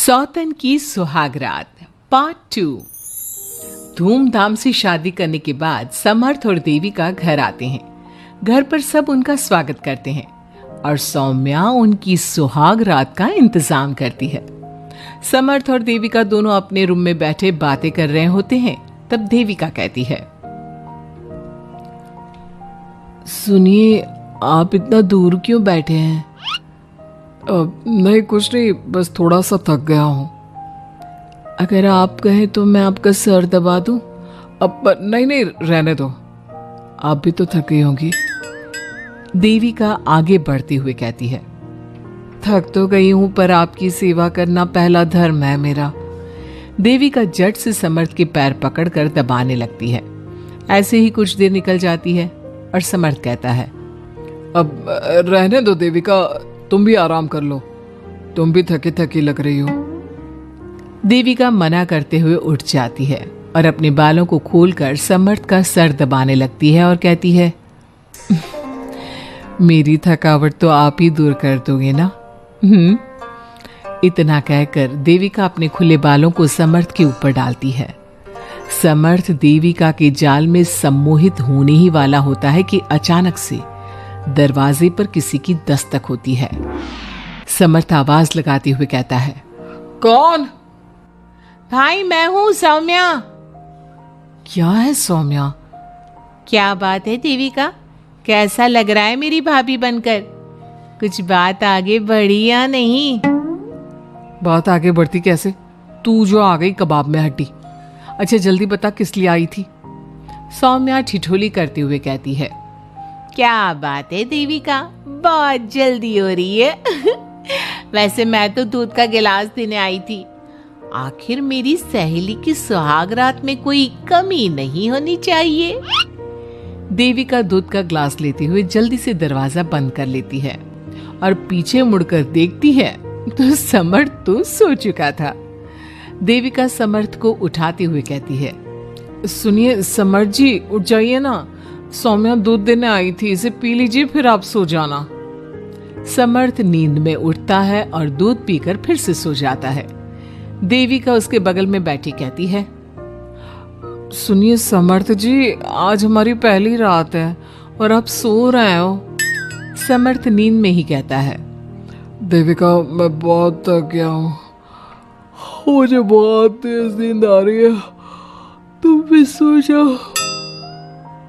सौतन की सुहागरात पार्ट 2। धूमधाम से शादी करने के बाद समर्थ और देविका घर आते हैं। घर पर सब उनका स्वागत करते हैं और सौम्या उनकी सुहागरात का इंतजाम करती है। समर्थ और देविका दोनों अपने रूम में बैठे बातें कर रहे होते हैं। तब देविका कहती है, सुनिए, आप इतना दूर क्यों बैठे हैं? नहीं, कुछ नहीं, बस थोड़ा सा थक गया हूँ। अगर आप कहें तो मैं आपका सर दबा दूं? अब नहीं, रहने दो, आप भी तो थकी होंगी। देविका आगे बढ़ते हुए कहती है, थक तो गई हूँ, पर आपकी सेवा करना पहला धर्म है मेरा। देविका झट से समर्थ के पैर पकड़कर दबाने लगती है। ऐसे ही कुछ देर निकल जाती है और समर्थ कहता है, अब रहने दो देविका, तुम भी आराम कर लो, तुम भी थकी थकी लग रही हो। देविका मना करते हुए उठ जाती है और अपने बालों को खोलकर समर्थ का सर दबाने लगती है और कहती है, मेरी थकावट तो आप ही दूर कर दोगे ना? इतना कहकर देविका अपने खुले बालों को समर्थ के ऊपर डालती है। समर्थ देविका के जाल में सम्मोहित होने ही वाला होता है कि अचानक से दरवाजे पर किसी की दस्तक होती है। समर्थ आवाज लगाते हुए कहता है, कौन? भाई, मैं हूं, सौम्या। क्या है सौम्या? क्या बात है देविका, कैसा लग रहा है मेरी भाभी बनकर? कुछ बात आगे बढ़ी या नहीं? बात आगे बढ़ती कैसे? तू जो आ गई कबाब में हड्डी। अच्छा जल्दी बता, किस लिए आई थी? सौम्या ठिठोली करते हुए कहती है, क्या बात है देविका, बहुत जल्दी हो रही है। वैसे मैं तो दूध का गिलास देने आई थी। आखिर मेरी सहेली की सुहागरात में कोई कमी नहीं होनी चाहिए। देविका दूध का ग्लास लेते हुए जल्दी से दरवाजा बंद कर लेती है और पीछे मुड़कर देखती है तो समर्थ तो सो चुका था। देविका समर्थ को उठाते हुए कहती है, सुनिए समर्थ जी, उठ जाइए ना, सौम्या दूध देने आई थी, इसे पी लीजिए, फिर आप सो जाना। समर्थ नींद में उठता है और दूध पीकर फिर से सो जाता है। देविका उसके बगल में बैठी कहती है, सुनिए समर्थ जी, आज हमारी पहली रात है और आप सो रहे हो। समर्थ नींद में ही कहता है, देविका मैं बहुत थक गया हूँ, मुझे बहुत तेज नींद आ रही है, तुम भी सो जाओ।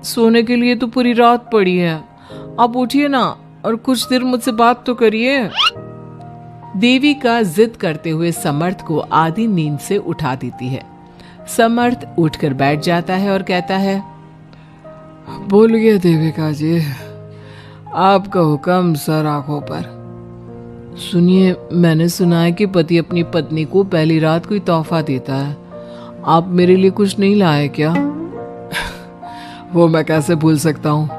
सोने के लिए तो पूरी रात पड़ी है, आप उठिए ना और कुछ देर मुझसे बात तो करिए। देविका जिद करते हुए समर्थ को आधी नींद से उठा देती है। समर्थ उठकर बैठ जाता है और कहता है, बोलिए देविका जी, आपका हुक्म सर आंखों पर। सुनिए, मैंने सुना है कि पति अपनी पत्नी को पहली रात कोई तोहफा देता है, आप मेरे लिए कुछ नहीं लाए क्या? वो मैं कैसे भूल सकता हूँ,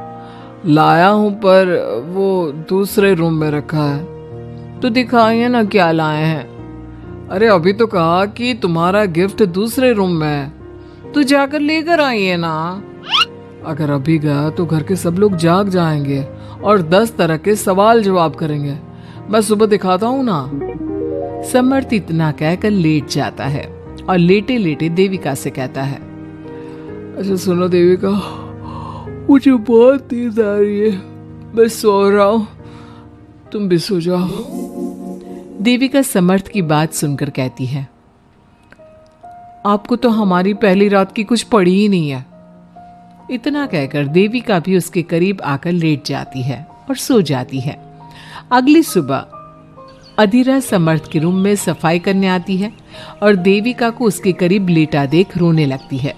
लाया हूँ, पर वो दूसरे रूम में रखा है। तो दिखाइए ना क्या लाए हैं। अरे अभी तो कहा कि तुम्हारा गिफ्ट दूसरे रूम में है, तो जाकर लेकर आइए ना। अगर अभी गया तो घर के सब लोग जाग जाएंगे और 10 तरह के सवाल जवाब करेंगे। मैं सुबह दिखाता हूँ ना। समर्थ इतना कहकर लेट जाता है और लेटे लेटे देविका से कहता है, अच्छा सुनो देविका, मुझे बहुत नींद आ रही है, मैं सो रहा हूँ, तुम भी सो जाओ। देविका समर्थ की बात सुनकर कहती है, आपको तो हमारी पहली रात की कुछ पड़ी ही नहीं है। इतना कहकर देविका भी उसके करीब आकर लेट जाती है और सो जाती है। अगली सुबह अधीरा समर्थ के रूम में सफाई करने आती है और देविका को उसके करीब लेटा देख रोने लगती है।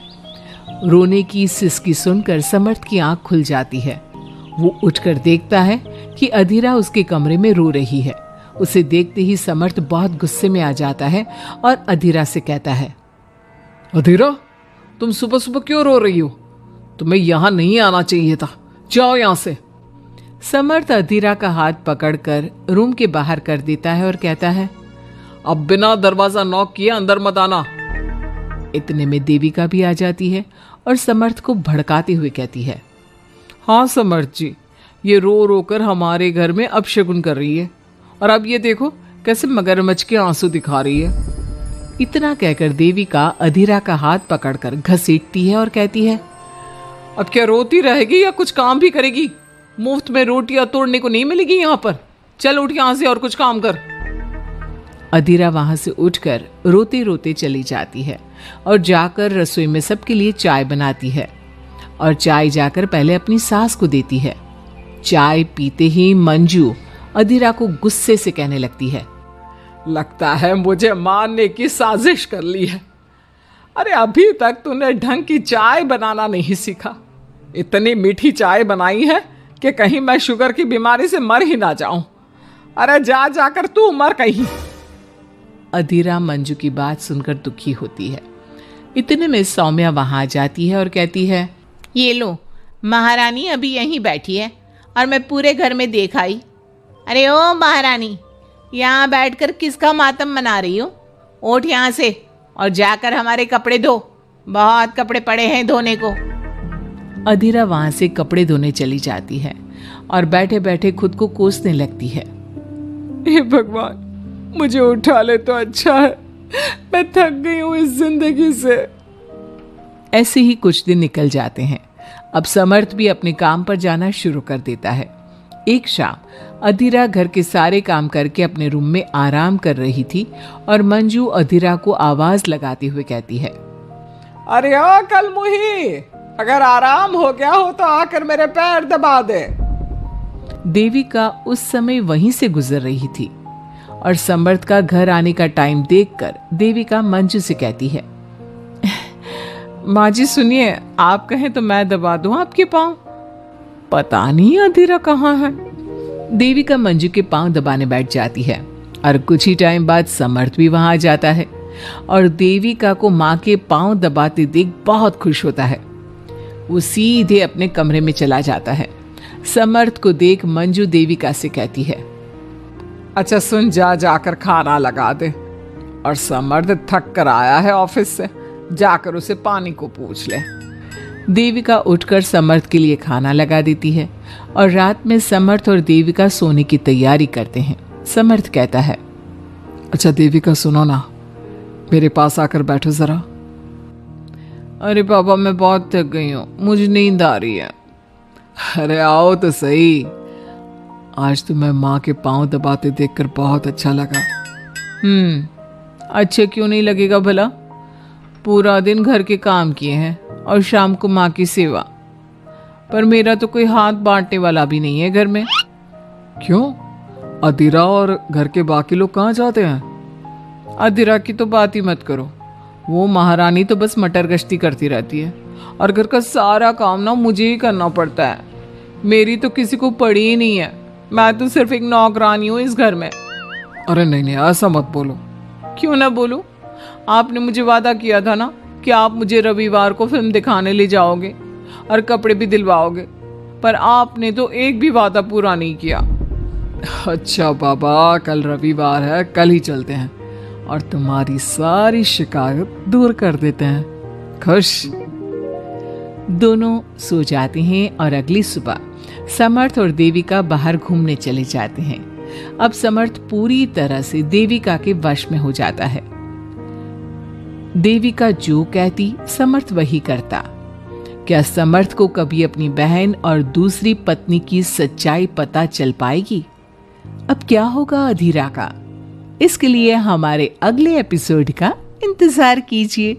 रोने की सिसकी सुनकर समर्थ की आंख खुल जाती है। वो उठकर देखता है कि अधीरा उसके कमरे में रो रही है। उसे देखते ही समर्थ बहुत गुस्से में आ जाता है और अधीरा से कहता है, अधीरा, तुम सुबह सुबह क्यों रो रही हो? तुम्हें यहाँ नहीं आना चाहिए था, जाओ यहाँ से। समर्थ अधीरा का हाथ पकड़कर रूम के बाहर कर देता है और कहता है, अब बिना दरवाजा नॉक किए अंदर मत आना। इतने में देविका भी आ जाती है और समर्थ को भड़काते हुए कहती है, हाँ समर्थ जी, ये रो रो कर हमारे घर में अपशगुन कर रही है, और अब ये देखो कैसे मगरमच्छ के आंसू दिखा रही है। इतना कहकर देविका अधीरा का हाथ पकड़कर घसीटती है और कहती है, अब क्या रोती रहेगी या कुछ काम भी करेगी? मुफ्त में रोटियां तोड़ने को नहीं मिलेगी यहाँ पर। चल उठ यहाँ से और कुछ काम कर। अधीरा वहां से उठकर रोते रोते चली जाती है और जाकर रसोई में सबके लिए चाय बनाती है और चाय जाकर पहले अपनी सास को देती है। चाय पीते ही मंजू अधीरा को गुस्से से कहने लगती है, लगता है मुझे मारने की साजिश कर ली है। अरे अभी तक तूने ढंग की चाय बनाना नहीं सीखा। इतनी मीठी चाय बनाई है कि कहीं मैं शुगर की बीमारी से मर ही ना जाऊं। अरे जा जाकर तू मर कहीं। अधीरा मंजू की बात सुनकर दुखी होती है। इतने में सौम्या वहां आ जाती है और कहती है, ये लो, महारानी अभी यहीं बैठी है और मैं पूरे घर में देख आई। अरे ओ महारानी, यहाँ बैठकर किसका मातम मना रही हो? उठ यहाँ से और जाकर हमारे कपड़े धो, बहुत कपड़े पड़े हैं धोने को। अधीरा वहां से कपड़े धोने चली जाती है और बैठे बैठे खुद को कोसने लगती है। हे भगवान, मुझे उठा ले तो अच्छा है। मैं थक गई हूँ इस जिंदगी से। ऐसे ही कुछ दिन निकल जाते हैं। अब समर्थ भी अपने काम पर जाना शुरू कर देता है। एक शाम अधीरा घर के सारे काम करके अपने रूम में आराम कर रही थी और मंजू अधीरा को आवाज लगाते हुए कहती है, अरे ओ कलमुही, अगर आराम हो गया हो तो आकर मेरे पैर दबा दे। देविका उस समय वहीं से गुजर रही थी और समर्थ का घर आने का टाइम देखकर देविका मंजू से कहती है, माँ जी सुनिए, आप कहें तो मैं दबा दूं आपके पांव। पता नहीं अधीरा कहाँ है। देविका मंजू के पांव दबाने बैठ जाती है और कुछ ही टाइम बाद समर्थ भी वहां आ जाता है और देविका को माँ के पांव दबाते देख बहुत खुश होता है। वो सीधे अपने कमरे में चला जाता है। समर्थ को देख मंजू देविका से कहती है, अच्छा सुन, जा जाकर खाना लगा दे। और समर्थ थक कर आया है ऑफिस से, जाकर उसे पानी को पूछ ले। देविका उठकर समर्थ के लिए खाना लगा देती है और रात में समर्थ और देविका सोने की तैयारी करते हैं। समर्थ कहता है, अच्छा देविका सुनो ना, मेरे पास आकर बैठो जरा। अरे पापा, मैं बहुत थक गई हूँ, मुझे नींद आ रही है। अरे आओ तो सही। आज तुम्हें माँ के पांव दबाते देखकर बहुत अच्छा लगा। अच्छा क्यों नहीं लगेगा भला? पूरा दिन घर के काम किए हैं और शाम को माँ की सेवा, पर मेरा तो कोई हाथ बांटने वाला भी नहीं है घर में। क्यों? अधीरा और घर के बाकी लोग कहाँ जाते हैं? अधीरा की तो बात ही मत करो, वो महारानी तो बस मटर गश्ती करती रहती है और घर का सारा काम ना मुझे ही करना पड़ता है। मेरी तो किसी को पड़ी ही नहीं है, मैं तो सिर्फ एक नौकरानी हूँ इस घर में। अरे नहीं, ऐसा मत बोलो। क्यों ना बोलूं? आपने मुझे वादा किया था ना कि आप मुझे रविवार को फिल्म दिखाने ले जाओगे और कपड़े भी दिलवाओगे, पर आपने तो एक भी वादा पूरा नहीं किया। अच्छा बाबा, कल रविवार है, कल ही चलते हैं और तुम्हारी सारी शिकायत दूर कर देते हैं। खुश? दोनों सो जाते हैं और अगली सुबह समर्थ और देविका बाहर घूमने चले जाते हैं। अब समर्थ पूरी तरह से देविका के वश में हो जाता है। देविका जो कहती समर्थ वही करता। क्या समर्थ को कभी अपनी बहन और दूसरी पत्नी की सच्चाई पता चल पाएगी? अब क्या होगा अधीरा का? इसके लिए हमारे अगले एपिसोड का इंतजार कीजिए।